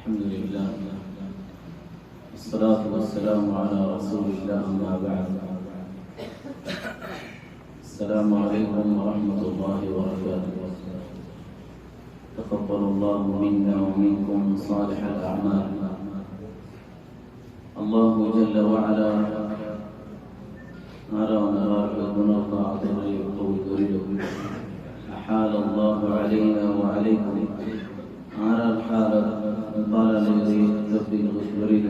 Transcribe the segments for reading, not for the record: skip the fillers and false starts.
الحمد لله والصلاة والسلام على رسول الله أما بعد. السلام عليكم ورحمة الله وبركاته. تقبل الله منا ومنكم صالح الأعمال. الله جل وعلا أرى ونراك أعطنا يقول قريب أحال الله علينا وعليكم على الحالة قال الذي تبدل قريب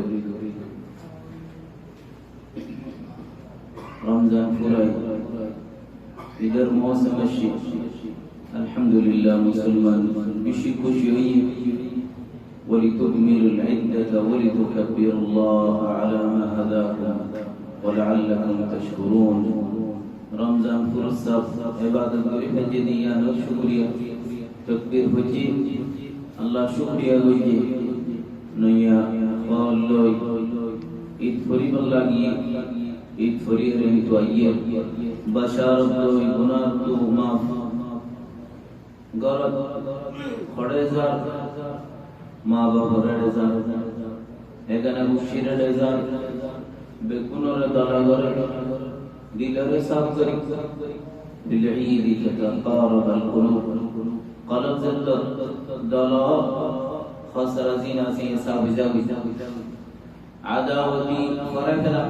رمضان ফুরাই ঈদের মৌসুম আসি আলহামদুলিল্লাহ মুসলমান বেশি খুশি হই ولتكملوا العدة ولتكبروا الله على ما هداكم ولعلكم تشكرون. رمضان فرصة عبادة করে ফেজে দিয়া আর শুকরিয়া তাকবীর হচ্ছে আল্লাহ শুকরিয়া কইছে নইয়া বলই ঈদ পরিবার লাগিয়ে ঈদ ফরিরে তো আইয়ে বাশারত তো গুনাহ তো মাফ গরত খড়ে যা মা বাবা রে যা এখানে মুশিরে রে যা বেকুনরে দলা করে দিলরে সাফ করি للعيد تتقارب القلوب قلب زد دلا خسر زينا سين صاحب زاوي عداوتي فركنا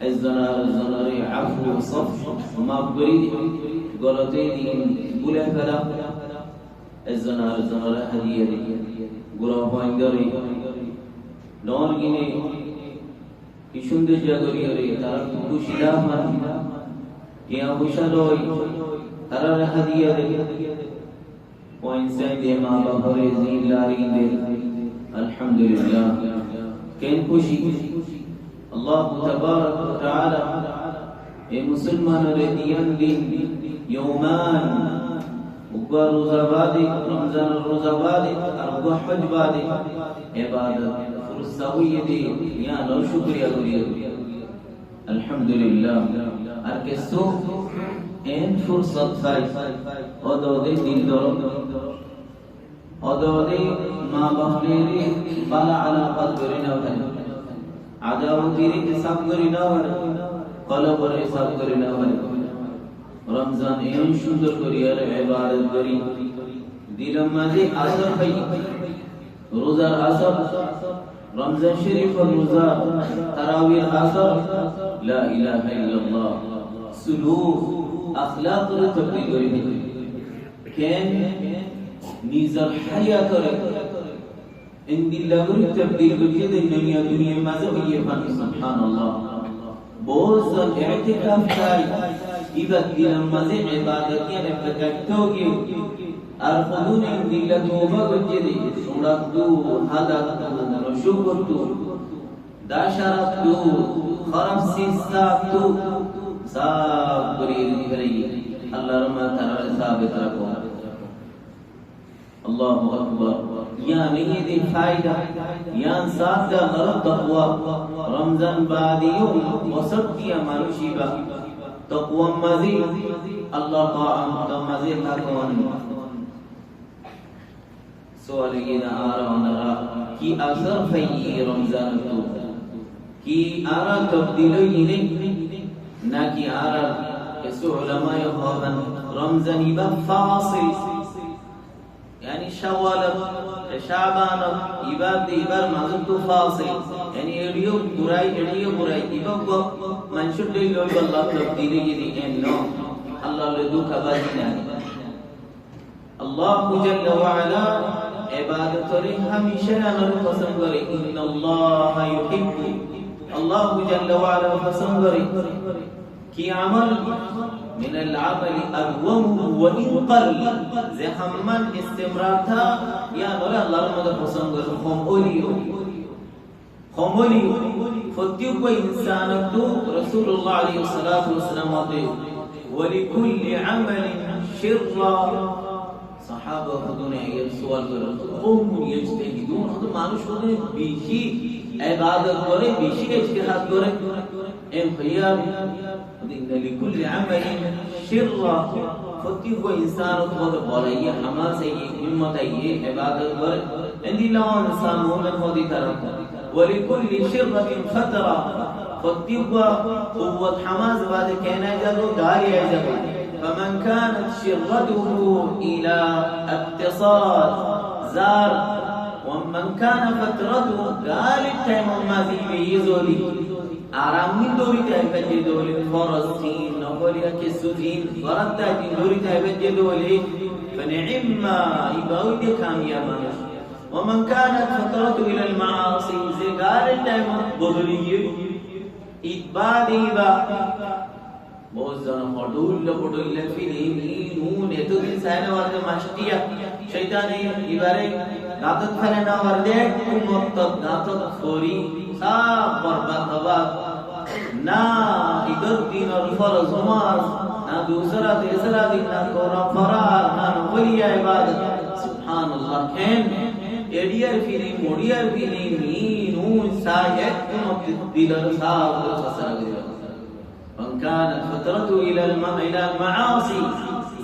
الزنار عفو صف ما بريد غلطين بولا فلا الزنار هديه غرا فايندري نور গিনে কি সুন্দর জাগরি রে তারা খুশি লাভা কিয়া খুশালই তারা হাদিয়া দে পয়সা দে মা বাবারে জিলারি দে আলহামদুলিল্লাহ কেন খুশি আল্লাহ তাবারক ওয়া তাআলা এই মুসলমানরে দিয়ান দিন ইয়মান উগা রোজা বাদে রমজান রোজা বাদে আর উগা হজ বাদে ইবাদত ফুরসা হইয়ে দে ইয়া লো শুকরিয়া করিয়া আলহামদুলিল্লাহ আর কেসো এন ফুরসত পাই ওদে দিল দরদ ওদে মা বাপরে বালা আলাকাত করে না হয় আদাওতির হিসাব করি না হয় কলবর হিসাব করি না হয় রমজান এন সুন্দর করিয়া ইবাদত করি দিলের মাঝে আসর পাই রোজার আসর রমজান শরীফ রোজা তারাবির আসর লা ইলাহা ইল্লাল্লাহ সুলুক اخلاق রে তবদীল করে কেন নিজের হায়া করে ان দিল্লাহ করে তবদীল করে দুনিয়া মাঝে হইয়ে পানি সুবহানাল্লাহ বহুত ইতিকাফ চাই ইবাদত দিলের মাঝে ইবাদত কে প্রকাশও কি আর খুদুন দিল্লাহ তওবা করে সুরাত দু হাদাত দু শুকর দু দাশারাত দু খরাব সিসাত দু সাব করি দিবরি আল্লাহর মা তাআলা সাবিত রাখো আল্লাহু আকবার yani ये फायदा यान सादा गलत तकवा रमजान बादियो वसतिया मानुशिबा तकवा मजी अल्लाह ताआम मजी ताकवन सवाल ये ना आरा कि असर फई रमजान तो कि आरा तब्दीलो ये ना कि आरा ऐसे उलमा यक़ाबन रमजान इबा फासिल यानी शवाल शाबान इबाद इबार माजुब तो फासिल यानी एडियो बुराई इबा मन शुड लो अल्लाह तब्दीली ये नो अल्लाह ले दुख बाजिना अल्लाह जल्ल व अला इबादत करे हमेशा अमर पसंद करे इन्नल्लाह युहिब्बु अल्लाह जल्ल व अला पसंद करे कि अमल من العمل أدوم وإن قل زي حمان استمرار था या नोरा अल्लाह मदद पसंद कर खमोली फतियो को इंसान तो रसूलुल्लाह अलैहि सल्लल्लाहु अलैहि वसल्लम आते ولكل عمل شرا صحابه खुदने ये सवाल करो قوم يجتهدون तो मानुष खुदने बेशी इबादत करे बेशी इज्तिहाद करे एम भैया إن لكل عمل شرا फतियो को इंसान तो बोले ये हमारे से ये हिम्मत है ये इबादत करे عندي لون سامو من خودي ترك ولكل شرة فترة فتبقى قوة حماس بعد كان يجدو داري يجدو فمن كانت شرته إلى اتصال زار ومن كان فترته قال التيم ما زي زولي آرام من دوري تايفة جدولي فرسين نقولي كسوفين فرطاتين دوري تايفة جدولي فنعم إباوي دي كاميابا ومن كانت فترته إلى المعاصي زي قال التيم بغرية إتباد إبا بوزن فدول فدول فيني نون এতদিন সাইনা ওয়ার্দে মাস্টিয়া শয়তানে ইবারে গাতত ফেলে না ওয়ার্দে উম্মত গাতত ফরি সব বরবাদ হবা না ঈদের দিন আর ফরজ নামাজ না দুসরা তেসরা দিন না কোরা ফরাজ না ওলিয়া ইবাদত সুবহানাল্লাহ কেন এডিয়ার ফিনি মডিয়ার ফিনি নুন সায়েত উম্মত দিলার সাব ফসরা গয়া من كانت فترته إلى المعاصي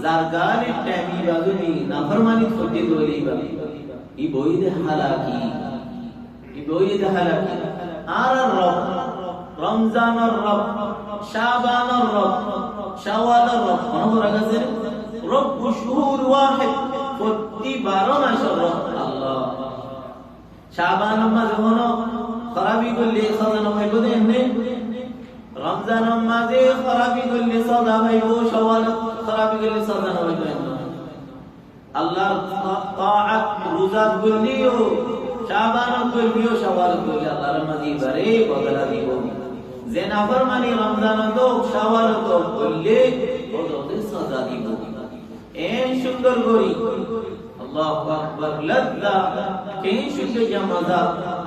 زارقال التعمي بازوني نافرماني تفجد وليبا إبويد حلاكي آر الرب رمضان الرب شعبان الرب شوال الرب ونظر أغسر رب شهور واحد فتي بارما شرب الله شعبان ما زهنو خرابي كل خزن وحيبود إنه رمضان মাঝে খরাবি করলে সাদা হইব শাওয়াল খরাবি করলে সাদা হইব আল্লাহর তাআত রোজা করলিও শাবান করলিও শাওয়াল করলে আল্লাহর মাঝে বারে বদলা দিব যে নাফরমানি রমজান তো শাওয়াল তো করলে ওদের সাজা দিব এই সুন্দর করি আল্লাহু আকবার লজ্জা এই সুন্দর জামাজা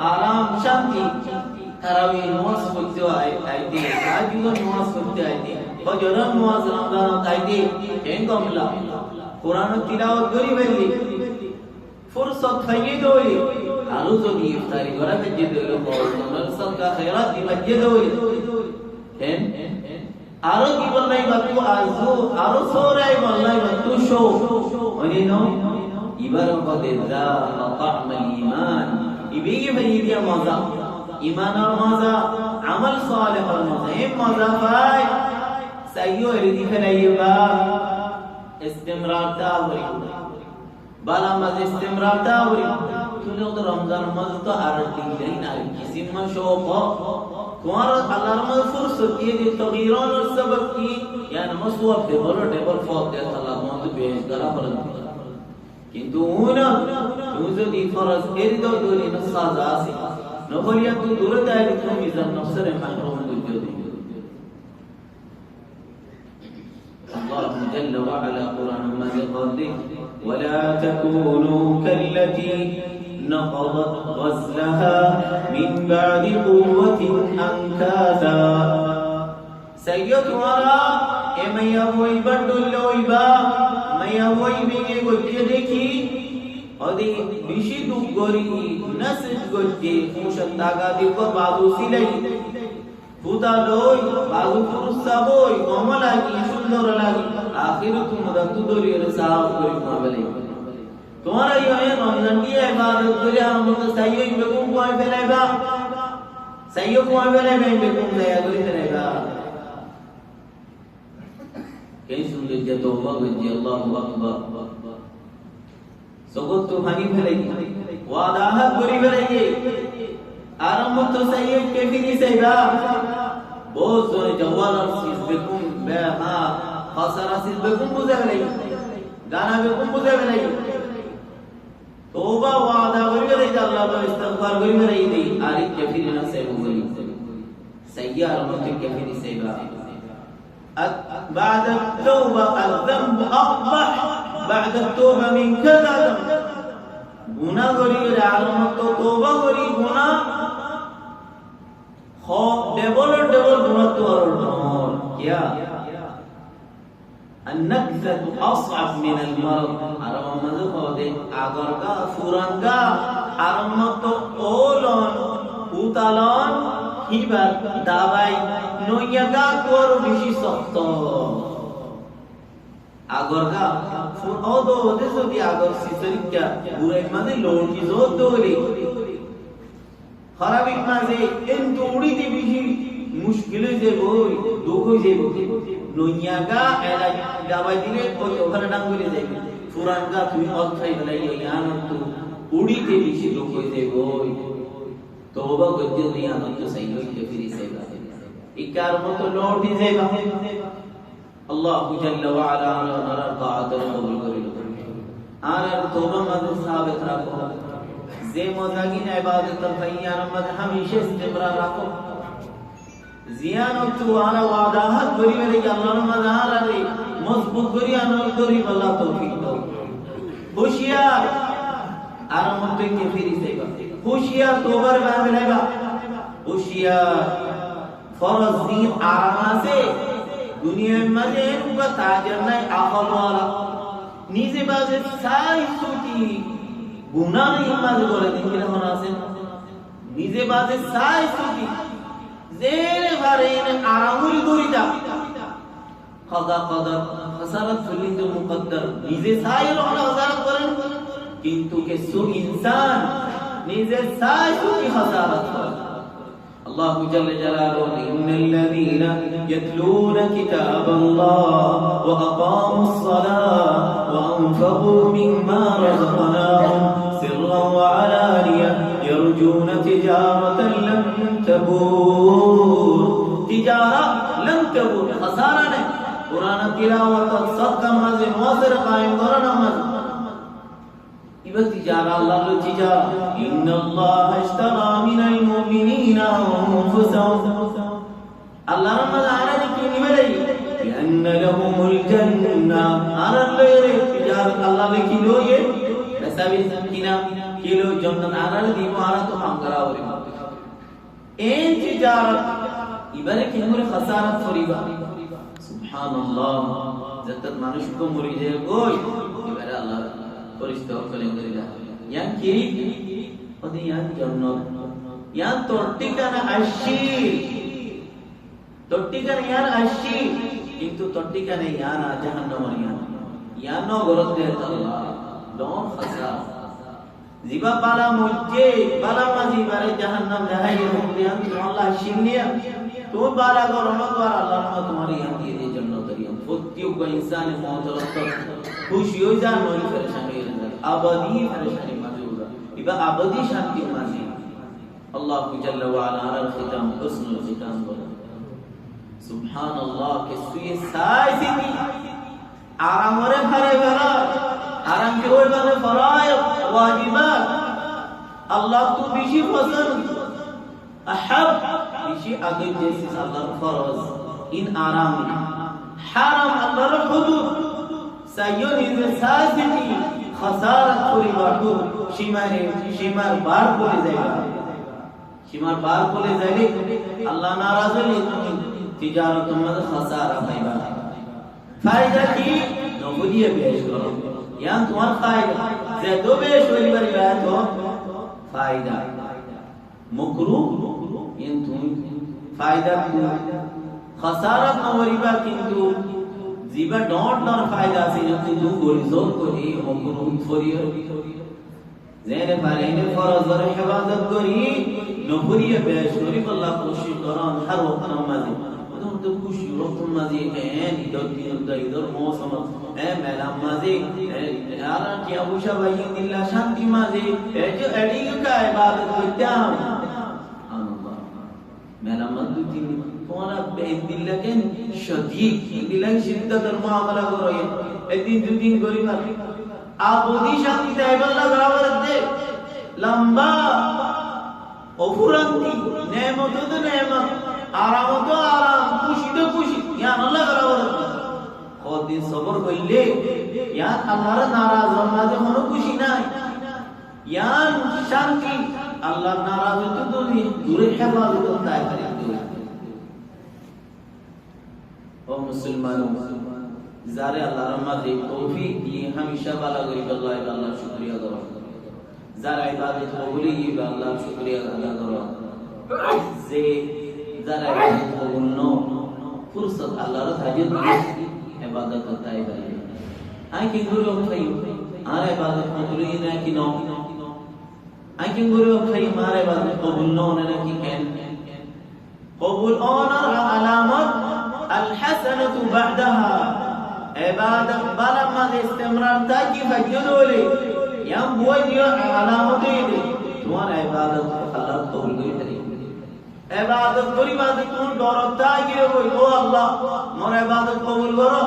আরাম শান্তি তারাবি নামাজ পড়তে আইতে তাহাজ্জুদ নামাজ পড়তে আইতে ফজর নামাজ রমজান আইতে কেন কমলা কোরআন তিলাওয়াত করি বেলি ফুরসত পাইয়ে দই আরো যদি ইফতারি করা বেজে দইল বড় সদকা খায়রাত দি বেজে দই কেন আরো কি বললাই বাতু আজু আরো সোরাই বললাই বাতু শো অনিনো ইবারকাতে দা তা'মাল ঈমান ইবিগে ভাইয়া মজা إيمان المزا عمل صالح المزا إيه مزا فاي سيو إردي فلايبا استمرار تاوري بالا مز استمرار تاوري تلو رمضان مزا تو أردي لين على كسي ما شوقا تمہارا اللہ رمض فرصت کی دی تغیران اور سبب کی يعني مصوب دبل فوق دے اللہ مہد بیش درہ فرد কিন্তু উনা তুমি যদি ফরজ এরি দাও দলি নসাজ আসি নবলিয়া তু দূরে দাইরে তুমি জান নফসরে মাহরুম করে দিও الله جل وعلا قرآن مجيد ولا تكونوا كالتي نقضت غزلها من بعد قوة أنكاثا سيد ورا এমাইয়া ওই বান্ডুল লইবা মাইয়া ওই বিগে গকে দেখি অদি বিশি দুক গরি নসজ গকে মুশন দাগা দিব বাজু সিলাই ফুতা লই বাজু ফুরসা বই কমলা কি সুন্দর লাগি আখির তুমরা তুদরির সাফ করি মাবলে তোমারা এই রমজান দিয়ে ইবাদত করে আমরা সাইয়্যিদ বেগম কোয় ফেলাইবা সাইয়্যিদ কোয় ফেলাইবা বেগম দয়া করে ফেলাইবা कई सुंदर जे तौबा गजे अल्लाहु अकबर सगत तो हानि फैलाई वादा है बुरी फैलाई आरंभ तो सही है कैफिनी सेवा बहुत जोरे जवाल सिस बेकुम बेहा खसरा सिस बेकुम बुझे फैलाई गाना बेकुम बुझे फैलाई तौबा वादा बुरी फैलाई अल्लाह तो इस्तिगफार बुरी फैलाई दी आरी कैफिनी ना सेवा बुरी सही आरंभ तो कैफिनी सेवा بعد التوبة الذنب أقبح بعد التوبة من كذا ذنب गुनाह करी आलम तो तौबा करी गुनाह खो डबल गुनाह तो और क्या النكثة أصعب من المرض आरम मज़ होदे आगर का फुरन का आरम तो ओलन उतालन हिबार दावाई নইয়াগা কর বেশি শক্ত আগরগা ওদো ওদে যদি আগর সিসরিকা বুড়াই মানে লোটি জোর দোলি খারাপিক মাঝে এন্ত উড়িতে বেশি মুশকিল হয়ে যাবে দুঃখ হয়ে যাবে নইয়াগা এলা দাবাই দিলে ওই ওখানে ডাঙ্গুলে যাবে পুরানগা তুমি অর্থাই বলাই ইয়ানত উড়িতে বেশি দুঃখ হয়ে যাবে তওবা করতে ইয়ানত সহি হইতে ফিরে যাবে ইকার মতো লোটি যাবে আল্লাহ জাল্লা ওয়া আলা আনার তাআত কবুল করিল আর তওবা মাঝে সাবিত রাখো যে মজাগিন ইবাদত ফাইয়ার মধ্যে হমেশা ইস্তিমরার রাখো জিয়ানত ওয়ালা ওয়াদাহাত করিবে আল্লাহর মাদারে মজবুত করি আমল করি আল্লাহ তৌফিক দাও হুশিয়ার আর মধ্যে কে ফিরি যাইবা হুশিয়ার তওবার ভাবে লাইবা হুশিয়ার ফরজ দিন আরাম আছে দুনিয়ার মাঝে রুবা তাজার নাই আকল ওয়ালা নিজে বাজে সাই সুতি গুনাহ নাই মাঝে করে দিন কি না আছে নিজে বাজে সাই সুতি জেরে বারে আরামুরি দরিদা কদা কদর খসারত ফিলিন্দ মুকদ্দর নিজে সাই রহনা খসারত করেন কিন্তু কে সু ইনসান নিজে সাই সুতি খসারত করে الله جل جلاله إن الذين يتلون كتاب الله وأقاموا الصلاة وأنفقوا مما رزقناهم سرا وعلانية يرجون تجارة لن تبور تجارة لن تبور خسارة قرآن تلاوة صدقة مزن وصر قائم قرآن مزن تجارة الله تجارة إن الله اشترى من المؤمنين أنفسهم الله رمضان على ذكرني بلي بأن لهم الجنة أنا اللي تجارة الله بكيلو يه بسابي سمكنا كيلو جنة أنا اللي مارا تو هم كراوري إن تجارة إبارة كنور خسارة فريبا سبحان الله زتت مانوشكم مريجه قوي إبارة الله পরিষ্কার করে দিলা ইয়ান কি ওদি ইয়ান জান্নাত ইয়ান তট্টিকানা আশি তট্টিকানা ইয়ান আশি কিন্তু তট্টিকানা ইয়ান জাহান্নাম ইয়ান নো গরত দে আল্লাহ দন খাসা জিবা পালা মুজে পালা মাজি বারে জাহান্নাম দেখাই ইয়ান আল্লাহ শিনিয়া তো বালা গরম কর আল্লাহ তোমার ইয়ান দিয়ে জান্নাত দিও প্রত্যেক ইনসান মওত খুশি হয়ে যান ওই পরেশানি আবাদি পরেশানি মাজুরা ইবা আবাদি শান্তি মাঝে আল্লাহ জাল্লা ওয়া আলা আল খিতাম হুসনুল খিতাম বলে সুবহানাল্লাহ কে সুয়ে সাই সিমি আরামরে ঘরে বেরা আরাম কি ওই মানে ফরায় ওয়াজিবাত আল্লাহ তো বেশি পছন্দ আহাব বেশি আগে জেসি আল্লাহর ফরজ ইন আরাম হারাম আল্লাহর হুদুদ সাইয়্যিদ সাসিমি খসারাত পরিবারু সীমার বার করে যাইবা সীমার বার করে যাইলে আল্লাহ নারাজ হলে তুমি তিজারত মধ্যে খসারা পাইবা ফায়দা কি নবুদিয়ে বেশ করো ইয়ান তোমার ফায়দা যে তো বেশ পরিবার বাত ফায়দা মুকরু ইন তুমি ফায়দা খসারাত নরিবা কিন্তু জিবা ডট নর ফায়দা আছে যদি দু গরিজোর করি মকরুম ফরিয় জেনে পারেনে ফরজর ইবাদত করি নফরিয়ে বেশ করি আল্লাহ খুশি করান হর ওয়াক্ত নামাজে ওদম তো খুশি ওয়াক্ত নামাজে হ্যাঁ ইদর মৌসুম হ্যাঁ মেলা মাঝে আর কি আবুশা ভাই দিল্লা শান্তি মাঝে এই যে এডি কা ইবাদত করতাম আল্লাহ মেলা মাঝে তিন তোমারা দিল্লা কেন শদীদ দিল্লা শিদ্দতের মুআমালা করো একদিন দুদিন করিবা আবদি শান্তি আল্লাহ বরাবর দে লম্বা অফুরান্তি নেমত তো নেমত আরাম তো আরাম খুশি তো খুশি ইয়া আল্লাহ বরাবর কদিন সবর কইলে ইয়া আল্লাহর নারাজ মাঝে মনে খুশি নাই ইয়া শান্তি আল্লাহর নারাজ তো দূরে হেফাজত তাই করে ও মুসলমানও যারে আল্লাহর মাঝে তৌফিক দিয়ে हमेशा ভালো করি আল্লাহ শুকরিয়া করো যারা ইবাদত কবুল হইবে আল্লাহ শুকরিয়া আদা করো যে যারা ইবাদত কবুল নো ফুরসত আল্লাহর হাজির ইবাদত তাই করে ai ki guru khayu are ibadat qabul na ki no ai ki guru khayu are ibadat qabul no na ki ken qabul ona alamat al hasanatu ba'daha ibadat balamma istimrar ta ki fajuduli yam boy yo alamat de তোমার ইবাদত আল্লাহ কবুল করে থাকে ইবাদত করি বাদে কোন ডরতা গিয়ে কই ও আল্লাহ মোর ইবাদত কবুল করো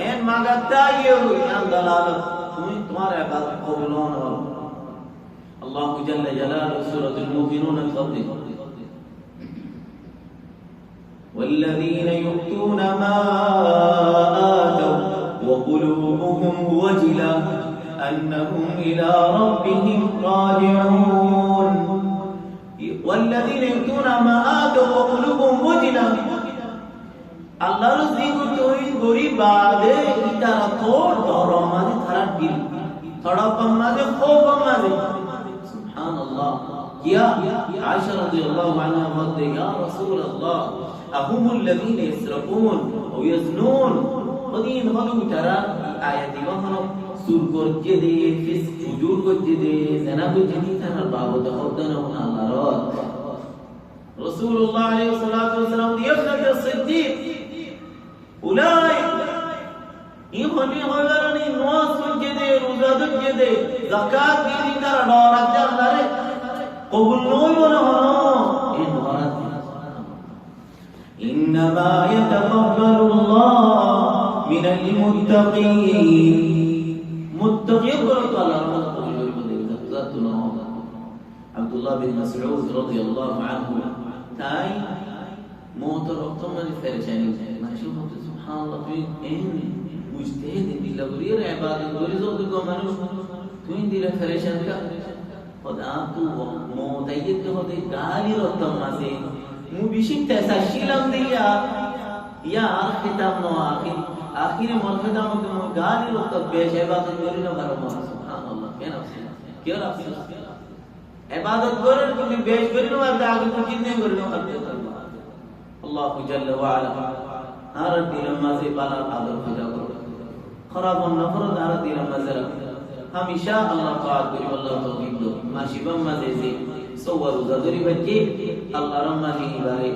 এন মাগাতা গিয়ে কই আন দালালত তুমি তোমার ইবাদত কবুল হও আল্লাহ জাল্লা জালালু সূরাতুল মুমিনুন এর والذين يؤتون ما آتوا وقلوبهم وجلة أنهم إلى ربهم راجعون والذين يؤتون ما آتوا وقلوبهم وجلة الله رزق توين غريب بعد إذا ثور دور ما ثرى دل ثرى ما خوف ما سبحان الله يا عائشة رضي الله عنها قالت يا رسول الله أهم الذين يسرقون أو يزنون قدين قالوا ترى آياتي وهنا سور করজেদে ফিস ফুজুর করজেদে জানা করজেদে তার বাবদ খোদনা ওনা আল্লাহর রাসূলুল্লাহ আলাইহি সাল্লাতু ওয়াসাল্লাম ইবনাত সিদ্দিক উলাই ইহনি হলানি নামাজ করজেদে রোজা করজেদে যাকাত দিয়ে তার ডরাতে আল্লাহরে কবুল নয় বলা হলো এই ডরাত ইন্নামা ইয়াতাকাব্বালু আল্লাহ মিনাল মুত্তাকিন মুত্তাকিন বলে তো আল্লাহর রহমত কবুল করে জাতুনা আব্দুল্লাহ বিন মাসউদ রাদিয়াল্লাহু আনহু তাই মোহতরম মানে ফেরেশানি মাশাআল্লাহ সুবহানাল্লাহ তুই এই মুজতাহিদ দিলা গরির ইবাদত গরি যত কো মানুষ তুই দিলা ফেরেশান কা খোদা তু মোহতাইয়িদ কে হতে গালি রতম মাসে মু বিশিক তেসা শিলাম দিয়া ইয়া খিতাব নো আখির মর্যাদা মধ্যে মু গালি রতম বেশ ইবাদত গরি না বারো সুবহানাল্লাহ কেন কে রাফি ইবাদত গরির তুমি বেশ গরি না আর আগে তো কিনে গরি না আল্লাহ জাল্লা ওয়া আলা আর দিল মাঝে বালা আদর পূজা করো खराब नफरत আর দিল মাঝে রাখ हमेशा अल्लाह पाक करी अल्लाह तौफीक दो माशिबम माजे से सवर उजादरी बच्चे अल्लाह रमानी बारे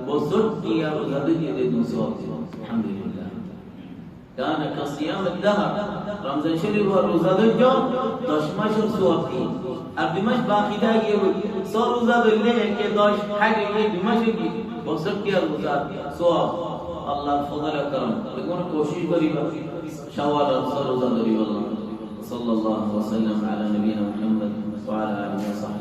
बसुट्टी या उजादरी दे दो सो अल्हम्दुलिल्लाह कान कसियाम الدهر रमजान शरीफ और उजादरी जो 10 मास और सो की अब दिमाग बाकी दा ये सो उजादरी ले के 10 हागे ये दिमाग की बसुट्टी और उजाद सो अल्लाह फजल करम लेकिन कोशिश करी शवाल और सो उजादरी अल्लाह صلى الله وسلم على نبينا محمد وعلى آله وصحبه